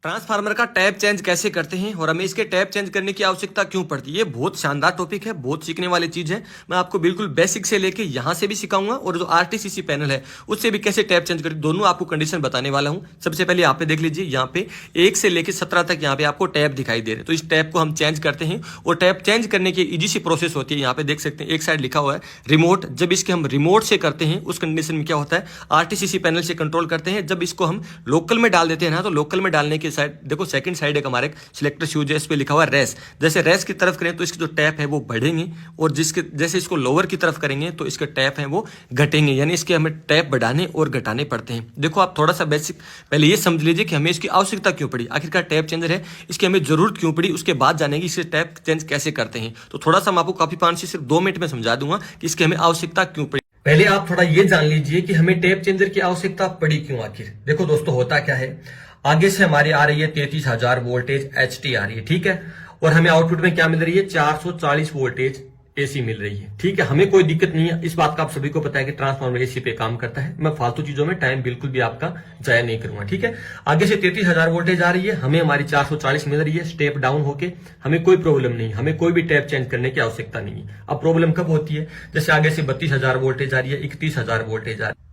Transformer का tap change कैसे करते हैं और हमें इसके टैप चेंज करने की आवश्यकता क्यों पड़ती है। ये बहुत शानदार टॉपिक है, बहुत सीखने वाली चीज है। मैं आपको बिल्कुल बेसिक से लेके यहाँ से भी सिखाऊंगा और जो आरटीसीसी पैनल है उससे भी कैसे टैप चेंज करते, दोनों आपको कंडीशन बताने वाला हूँ। सबसे पहले यहाँ पे देख लीजिए, यहाँ पे 1 से लेके 17 तक यहाँ पे आपको टैप दिखाई दे रहे हैं। तो इस टैप को हम चेंज करते हैं और टैप चेंज करने की इजी सी प्रोसेस होती है। यहाँ पे देख सकते हैं एक साइड लिखा हुआ है रिमोट। जब इसके हम रिमोट से करते हैं उस कंडीशन में क्या होता है, आरटीसीसी पैनल से कंट्रोल करते हैं। जब इसको हम लोकल में डाल देते हैं ना, तो लोकल में डालने की साइड देखो सेकंड साइड एक हमारे सिलेक्टर स्विच है, इस पे लिखा हुआ है रेस। जैसे रेस की तरफ करें तो इसके जो टैप है वो बढ़ेंगे और जिसके जैसे इसको लोअर की तरफ करेंगे तो इसके टैप है वो घटेंगे। यानी इसके हमें टैप बढ़ाने और घटाने पड़ते हैं। देखो आप थोड़ा सा बेसिक पहले ये समझ लीजिए कि हमें इसकी आवश्यकता क्यों पड़ी, आखिरकार टैप चेंजर है इसकी हमें जरूरत क्यों पड़ी। उसके बाद जानेंगे इसे टैप चेंज कैसे करते हैं। तो थोड़ा सा मैं आपको काफी पान से सिर्फ 2 मिनट में समझा दूंगा कि इसकी हमें आवश्यकता क्यों पड़ी। पहले आप थोड़ा ये जान लीजिए कि हमें टैप चेंजर की आवश्यकता पड़ी क्यों आखिर। देखो दोस्तों, होता क्या है, आगे से हमारी आ रही है 33,000 वोल्टेज एचटी आ रही है, ठीक है, और हमें आउटपुट में क्या मिल रही है, 440 वोल्टेज एसी मिल रही है, ठीक है। हमें कोई दिक्कत नहीं है, इस बात का आप सभी को पता है कि ट्रांसफार्मर एसी पे काम करता है। मैं फालतू चीजों में टाइम बिल्कुल भी आपका जाया नहीं करूंगा, ठीक है। आगे से 33,000 वोल्टेज आ रही है, हमें हमारी 440 मिल रही है स्टेप डाउन होके, हमें कोई प्रॉब्लम नहीं, हमें कोई भी टैप चेंज करने की आवश्यकता नहीं है। अब प्रॉब्लम कब होती है, जैसे आगे से 32,000 वोल्टेज आ रही है, 31,000 वोल्टेज आ रही है,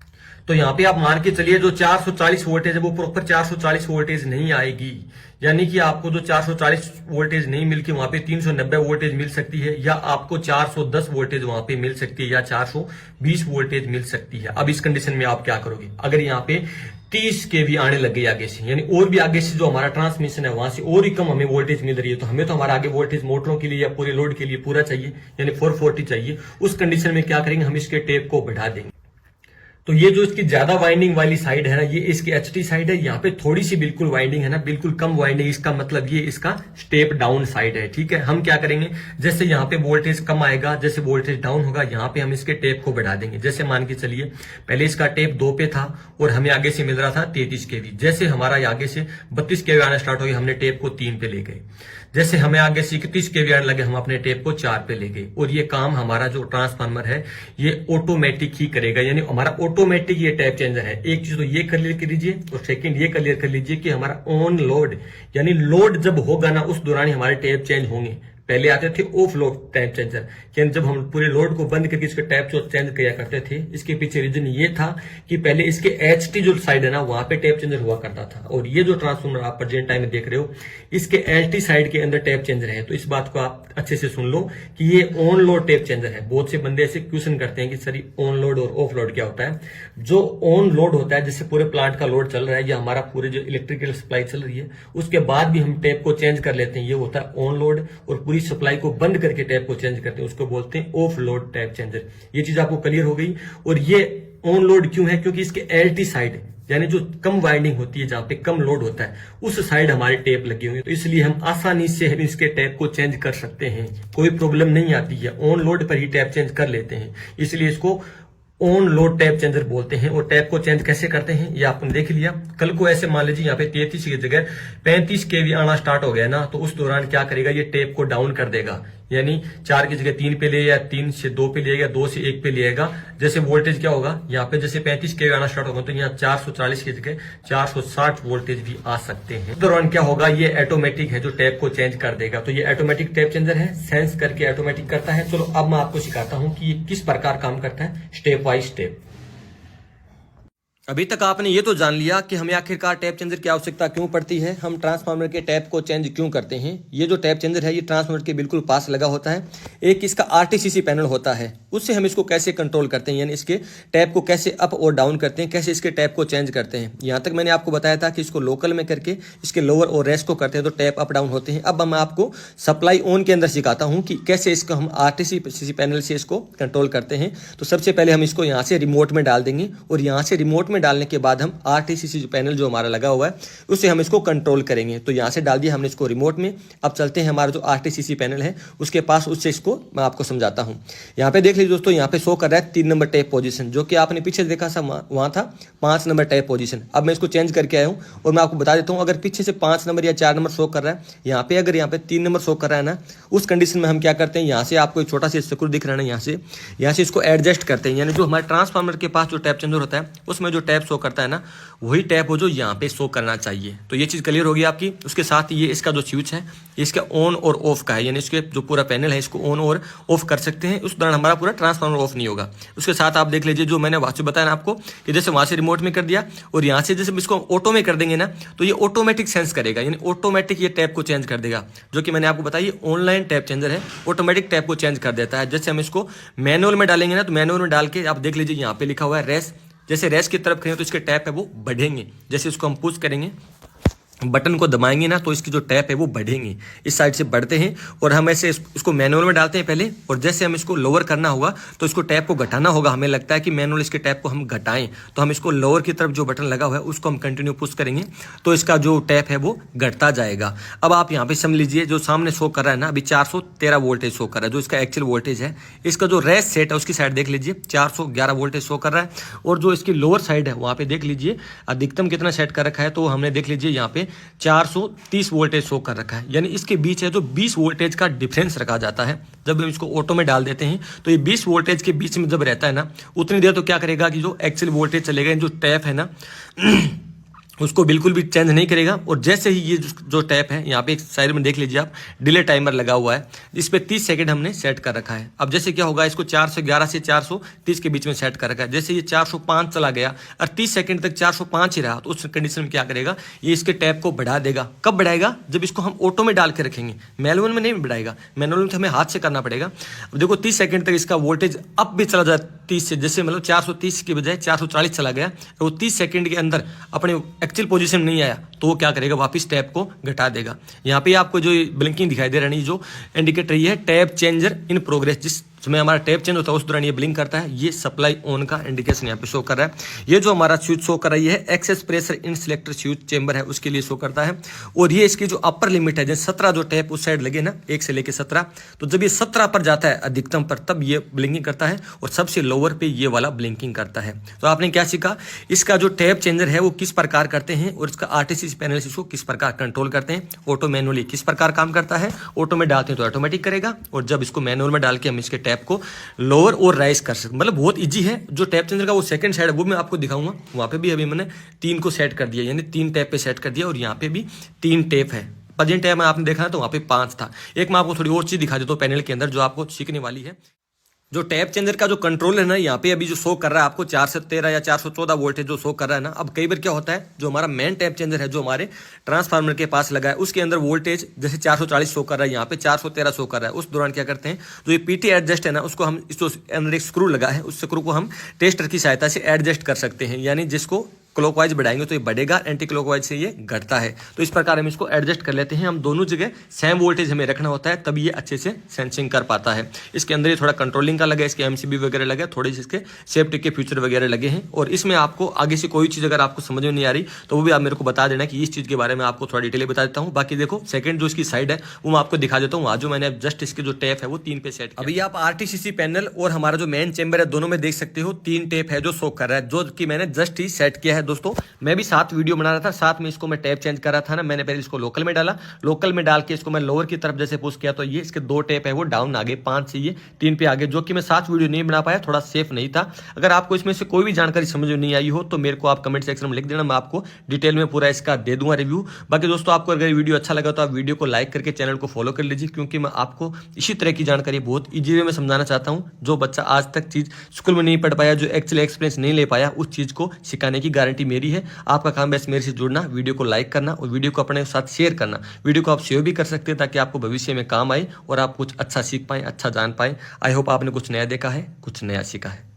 तो यहाँ पे आप मान के चलिए जो 440 वोल्टेज है वो प्रॉपर 440 वोल्टेज नहीं आएगी। यानी कि आपको जो 440 वोल्टेज नहीं मिल के वहां पे 390 वोल्टेज मिल सकती है, या आपको 410 वोल्टेज वहां पे मिल सकती है, या 420 वोल्टेज मिल सकती है। अब इस कंडीशन में आप क्या करोगे, अगर यहाँ पे 30 केवी आने लग गई आगे से, यानी और भी आगे से जो हमारा ट्रांसमिशन है वहां से और ही कम हमें वोल्टेज मिल रही है, तो हमें तो हमारा आगे वोल्टेज मोटरों के लिए या पूरे लोड के लिए पूरा चाहिए, यानी 440 चाहिए। उस कंडीशन में क्या करेंगे, हम इसके टेप को बढ़ा देंगे। तो ये जो इसकी ज्यादा वाइंडिंग वाली साइड है ना, ये इसकी एचटी साइड है। यहाँ पे थोड़ी सी बिल्कुल वाइंडिंग है ना, बिल्कुल कम वाइंडिंग, इसका मतलब ये इसका स्टेप डाउन साइड है, ठीक है। हम क्या करेंगे, जैसे यहाँ पे वोल्टेज कम आएगा, जैसे वोल्टेज डाउन होगा, यहाँ पे हम इसके टेप को बढ़ा देंगे। जैसे मान के चलिए पहले इसका टेप 2 पे था और हमें आगे से मिल रहा था 33 केवी, जैसे हमारा आगे से 32 केवी आना स्टार्ट हो गया, हमने टेप को 3 पे ले गए। जैसे हमें आगे से 31 केवी आने लगे, हम अपने टेप को 4 पे ले गए। और ये काम हमारा जो ट्रांसफार्मर है ये ऑटोमेटिक ही करेगा, यानी हमारा ऑटोमेटिक ये टैप चेंजर है। एक चीज तो ये क्लियर कर लीजिए और सेकंड ये क्लियर कर लीजिए कि हमारा ऑन लोड, यानी लोड जब होगा ना उस दौरान ही हमारे टैप चेंज होंगे। पहले आते थे ऑफ लोड टैप चेंजर, यानी जब हम पूरे लोड को बंद करके इसके टैप चेंज किया करते थे। इसके पीछे रीजन ये था कि पहले इसके एचटी जो साइड है ना वहां पे टैप चेंजर हुआ करता था, और ये जो ट्रांसफार्मर आप प्रेजेंट टाइम में देख रहे हो इसके एचटी साइड के अंदर टैप चेंजर है। तो इस बात को आप अच्छे से सुन लो कि ये ऑन लोड टैप चेंजर है। बहुत से बंदे ऐसे क्वेश्चन करते हैं कि सर ऑन लोड और ऑफ लोड क्या होता है। जो ऑन लोड होता है, जैसे पूरे प्लांट का लोड चल रहा है या हमारा पूरे जो इलेक्ट्रिकल सप्लाई चल रही है, उसके बाद भी हम टैप को चेंज कर लेते हैं, ये होता है ऑन लोड। और पूरी सप्लाई को बंद करके टैप को चेंज करते हैं, उसको बोलते हैं ऑफ लोड टैप चेंजर। ये चीज आपको क्लियर हो गई। और ये ऑन लोड क्यों है, क्योंकि इसके एलटी साइड यानी जो कम वाइंडिंग होती है, जहां पे कम लोड होता है, उस साइड हमारे टेप लगी हुई है, तो इसलिए हम आसानी से हम इसके टैप को चेंज कर सकते हैं, कोई प्रॉब्लम नहीं आती है। ऑन लोड पर ही टैप चेंज कर लेते हैं, इसलिए इसको ऑन लोड टैप चेंजर बोलते हैं। और टैप को चेंज कैसे करते हैं ये आपने देख लिया। कल को ऐसे मान लीजिए यहाँ पे 33 की जगह 35 केवी आना स्टार्ट हो गया ना, तो उस दौरान क्या करेगा, ये टैप को डाउन कर देगा, यानी 4 की जगह 3 पे ले, या 3 से 2 पे ले, या 2 से 1 पे लेगा। जैसे वोल्टेज क्या होगा, यहाँ पे जैसे 35 केवी आना स्टार्ट होगा तो यहाँ 440 की जगह 460 वोल्टेज भी आ सकते हैं। इस दौरान क्या होगा, ये ऑटोमेटिक है जो टैप को चेंज कर देगा। तो ये ऑटोमेटिक टैप चेंजर है, सेंस करके ऑटोमेटिक करता है। चलो अब मैं आपको सिखाता हूं कि ये किस प्रकार काम करता है, स्टेप बाय स्टेप। अभी तक आपने ये तो जान लिया कि हमें आखिरकार टैप चेंजर की आवश्यकता क्यों पड़ती है, हम ट्रांसफार्मर के टैप को चेंज क्यों करते हैं। ये जो टैप चेंजर है ये ट्रांसफार्मर के बिल्कुल पास लगा होता है। एक इसका आरटीसीसी पैनल होता है, उससे हम इसको कैसे कंट्रोल करते हैं, यानी इसके टैप को कैसे अप और डाउन करते हैं, कैसे इसके टैप को चेंज करते हैं। यहाँ तक मैंने आपको बताया था कि इसको लोकल में करके इसके लोअर और रेस्ट को करते हैं तो टैप अप डाउन होते हैं। अब मैं आपको सप्लाई ऑन के अंदर सिखाता हूँ कि कैसे इसको हम आरटीसीसी पैनल से इसको कंट्रोल करते हैं। तो सबसे पहले हम इसको यहाँ से रिमोट में डाल देंगे, और यहाँ से रिमोट में डालने के बाद हम आरटीसीसी पैनल जो हमारा लगा हुआ है उससे हम इसको कंट्रोल करेंगे। तो यहां से डाल दिया हमने इसको रिमोट में। अब चलते हैं हमारा जो आरटीसीसी पैनल है उसके पास, उससे इसको मैं आपको समझाता हूं। यहां पे देख लीजिए दोस्तों, यहां पे शो कर रहा है 3 नंबर टैप पोजीशन, जो कि आपने पीछे देखा था वहां था 5 नंबर टैप पोजीशन। अब मैं इसको चेंज करके आया हूं और मैं आपको बता देता हूं, अगर पीछे से 5 नंबर या 4 नंबर शो कर रहा है, यहाँ पे अगर यहाँ पे 3 नंबर शो कर रहा है ना, उस कंडीशन में हम क्या करते हैं, यहाँ से आपको एक छोटा सा स्क्रू दिख रहा है ना, यहाँ से इसको एडजस्ट करते हैं। यानी जो हमारे ट्रांसफार्मर के पास जो टैप चेंजर होता है उसमें जो टैप शो करता है ना, वही टैप हो जो यहाँ पे शो करना चाहिए। तो ये चीज़ क्लियर होगी आपकी। उसके साथ ये इसका जो स्विच है इसका ऑन और ऑफ का है, यानी इसके जो पूरा पैनल है इसको ऑन और ऑफ कर सकते हैं, उस दौरान हमारा पूरा ट्रांसफार्मर ऑफ नहीं होगा। उसके साथ आप देख लीजिए जो मैंने वहाँ से बताया ना आपको कि जैसे वहाँ से रिमोट में कर दिया और यहाँ से जैसे इसको ऑटो में कर देंगे ना, तो ये ऑटोमेटिक सेंस करेगा, यानी ऑटोमेटिक ये टैप को चेंज कर देगा। जो कि मैंने आपको बताया ऑनलाइन टैप चेंजर है, ऑटोमेटिक टैप को चेंज कर देता है। जैसे हम इसको मैनुअल में डालेंगे ना, तो मैनुअल में डाल के आप देख लीजिए यहाँ पे लिखा हुआ है रेस, जैसे रेस की तरफ करेंगे तो इसके टैप है वो बढ़ेंगे। जैसे इसको हम पुश करेंगे, बटन को दबाएंगे ना, तो इसकी जो टैप है वो बढ़ेंगे, इस साइड से बढ़ते हैं। और हम ऐसे इसको मैनुअल में डालते हैं पहले, और जैसे हम इसको लोअर करना होगा तो इसको टैप को घटाना होगा। हमें लगता है कि मैनुअल इसके टैप को हम घटाएं, तो हम इसको लोअर की तरफ जो बटन लगा हुआ है उसको हम कंटिन्यू पुश करेंगे, तो इसका जो टैप है वो घटता जाएगा। अब आप यहाँ पे समझ लीजिए जो सामने शो कर रहा है ना, अभी 413 वोल्टेज शो कर रहा है, जो इसका एक्चुअल वोल्टेज है। इसका जो रेस सेट है उसकी साइड देख लीजिए 411 वोल्टेज शो कर रहा है, और जो इसकी लोअर साइड है वहाँ पे देख लीजिए अधिकतम कितना सेट कर रखा है, तो हमने देख लीजिए यहाँ पे 430 वोल्टेज शो कर रखा है। यानी इसके बीच है जो 20 वोल्टेज का डिफरेंस रखा जाता है। जब हम इसको ऑटो में डाल देते हैं तो ये 20 वोल्टेज के बीच में जब रहता है ना, उतनी देर तो क्या करेगा कि जो एक्चुअल वोल्टेज चलेगा, जो टैप है ना उसको बिल्कुल भी चेंज नहीं करेगा। और जैसे ही ये जो टैप है यहाँ पे एक साइड में देख लीजिए आप, डिले टाइमर लगा हुआ है, इस पे 30 सेकंड हमने सेट कर रखा है। अब जैसे क्या होगा, इसको 411 से 430 के बीच में सेट कर रखा है। जैसे ये 405 चला गया और 30 सेकंड तक 405 ही रहा, तो उस कंडीशन में क्या करेगा, ये इसके टैप को बढ़ा देगा। कब बढ़ाएगा, जब इसको हम ऑटो में डाल के रखेंगे, मैनुअल में नहीं बढ़ाएगा। मैनुअल में तो हमें हाथ से करना पड़ेगा। अब देखो 30 सेकंड तक इसका वोल्टेज अप भी चला जाए 30 से, जैसे मतलब 430 की बजाय 440 चला गया, तो वो 30 सेकंड के अंदर अपने एक्चुअल पोजीशन में नहीं आया, तो वो क्या करेगा, वापस टैप को घटा देगा। यहाँ पे आपको जो ब्लिंकिंग दिखाई दे रहा है, जो इंडिकेटर ये है टैप चेंजर इन प्रोग्रेस, जिस समय हमारा टैप चेंज होता है उस दौरान ये ब्लिंक करता है। ये सप्लाई ऑन का इंडिकेशन यहाँ पे शो कर रहा है। ये जो हमारा स्विच शो कर रहा है ये है excess pressure in selector switch chamber है, उसके लिए शो करता है। और ये इसकी जो अपर लिमिट है, जैसे 17 जो टैप उस साइड लगे ना, 1 से लेके 17, तो जब ये 17 पर जाता है अधिकतम पर, तब ये ब्लिंकिंग करता है, और सबसे लोअर पे ये वाला ब्लिंकिंग करता है। तो आपने क्या सीखा, इसका जो टैप चेंजर है वो किस प्रकार करते हैं, और इसका आरटीसी पैनल इसको किस प्रकार कंट्रोल करते हैं। ऑटो मैनुअली किस प्रकार काम करता है, ऑटो में डालते हैं तो ऑटोमेटिक करेगा, और जब इसको मैनुअल में डाल के हम इसके टैप को लोअर और राइज कर सकते, मतलब बहुत इजी है। जो टैप चेंजर का वो सेकंड साइड है वो मैं आपको दिखाऊंगा, वहां पे भी अभी मैंने 3 को सेट कर दिया, यानी 3 टैप पे सेट कर दिया, और यहाँ पे भी 3 टैप है। प्रेजेंट टैप में आपने देखा ना तो वहाँ पे 5 था। एक मैं आपको थोड़ी और चीज दिखा देता हूँ पैनल के अंदर जो आपको सीखने वाली है। जो टैप चेंजर का जो कंट्रोल है ना, यहाँ पे अभी जो शो कर रहा है आपको 413 या 414 वोल्टेज जो शो कर रहा है ना। अब कई बार क्या होता है, जो हमारा मेन टैप चेंजर है जो हमारे ट्रांसफार्मर के पास लगा है, उसके अंदर वोल्टेज जैसे 440 शो कर रहा है, यहाँ पे 413 शो कर रहा है। उस दौरान क्या करते हैं, जो ये पीटी एडजस्ट है ना, उसको हम इस अंदर एक स्क्रू लगा है, उस स्क्रू को हम टेस्टर की सहायता से एडजस्ट कर सकते हैं, यानी जिसको क्लॉकवाइज बढ़ाएंगे तो ये बढ़ेगा, एंटी क्लॉकवाइज से ये घटता है। तो इस प्रकार हम इसको एडजस्ट कर लेते हैं। हम दोनों जगह सेम वोल्टेज हमें रखना होता है, तभी ये अच्छे से सेंसिंग कर पाता है। इसके अंदर ये थोड़ा कंट्रोलिंग का लगा है, इसके एमसीबी वगैरह लगे, थोड़े से इसके सेफ्टी के फीचर वगैरह लगे हैं। और इसमें आपको आगे से कोई चीज़ अगर आपको समझ में नहीं आ रही तो वो भी आप मेरे को बता देना कि इस चीज़ के बारे में आपको थोड़ा डिटेल बता देता हूँ। बाकी देखो सेकंड जो इसकी साइड है वो मैं आपको दिखा देता हूँ। आज जो मैंने जस्ट इसके जो टैप है वो 3 पे सेट किया। अभी आप आरटीसीसी पैनल और हमारा जो मेन चेंबर है दोनों में देख सकते हो 3 टैप है जो शो कर रहा है, जो कि मैंने जस्ट ही सेट किया है। दोस्तों मैं भी साथ वीडियो बना रहा था, साथ में इसको मैं टैप चेंज कर रहा था ना। मैंने पहले इसको लोकल में डाला, लोकल में डाल के इसको मैं लोअर की तरफ जैसे पुश किया तो ये इसके 2 टैप है वो डाउन आ गए, 5 से ये 3 पे आ गए, जो कि मैं साथ वीडियो नहीं बना पाया, थोड़ा सेफ नहीं था। अगर आपको इसमें से कोई भी जानकारी समझ में नहीं आई हो तो मेरे को आप कमेंट सेक्शन में लिख देना, मैं आपको डिटेल में पूरा इसका दे दूंगा रिव्यू। बाकी दोस्तों आपको अगर वीडियो अच्छा लगा तो आप वीडियो को लाइक करके चैनल को फॉलो कर लीजिए, क्योंकि मैं आपको इसी तरह की जानकारी बहुत ईजी वे में समझाना चाहता हूँ। जो बच्चा आज तक चीज स्कूल में नहीं पढ़ पाया, जो एक्चुअली एक्सपीरियंस नहीं ले पाया, उस चीज को सिखाने की गारंटी मेरी है। आपका काम बस मेरे से जुड़ना, वीडियो को लाइक करना और वीडियो को अपने साथ शेयर करना। वीडियो को आप सेव भी कर सकते हैं ताकि आपको भविष्य में काम आए और आप कुछ अच्छा सीख पाएं, अच्छा जान पाएं। आई होप आपने कुछ नया देखा है, कुछ नया सीखा है।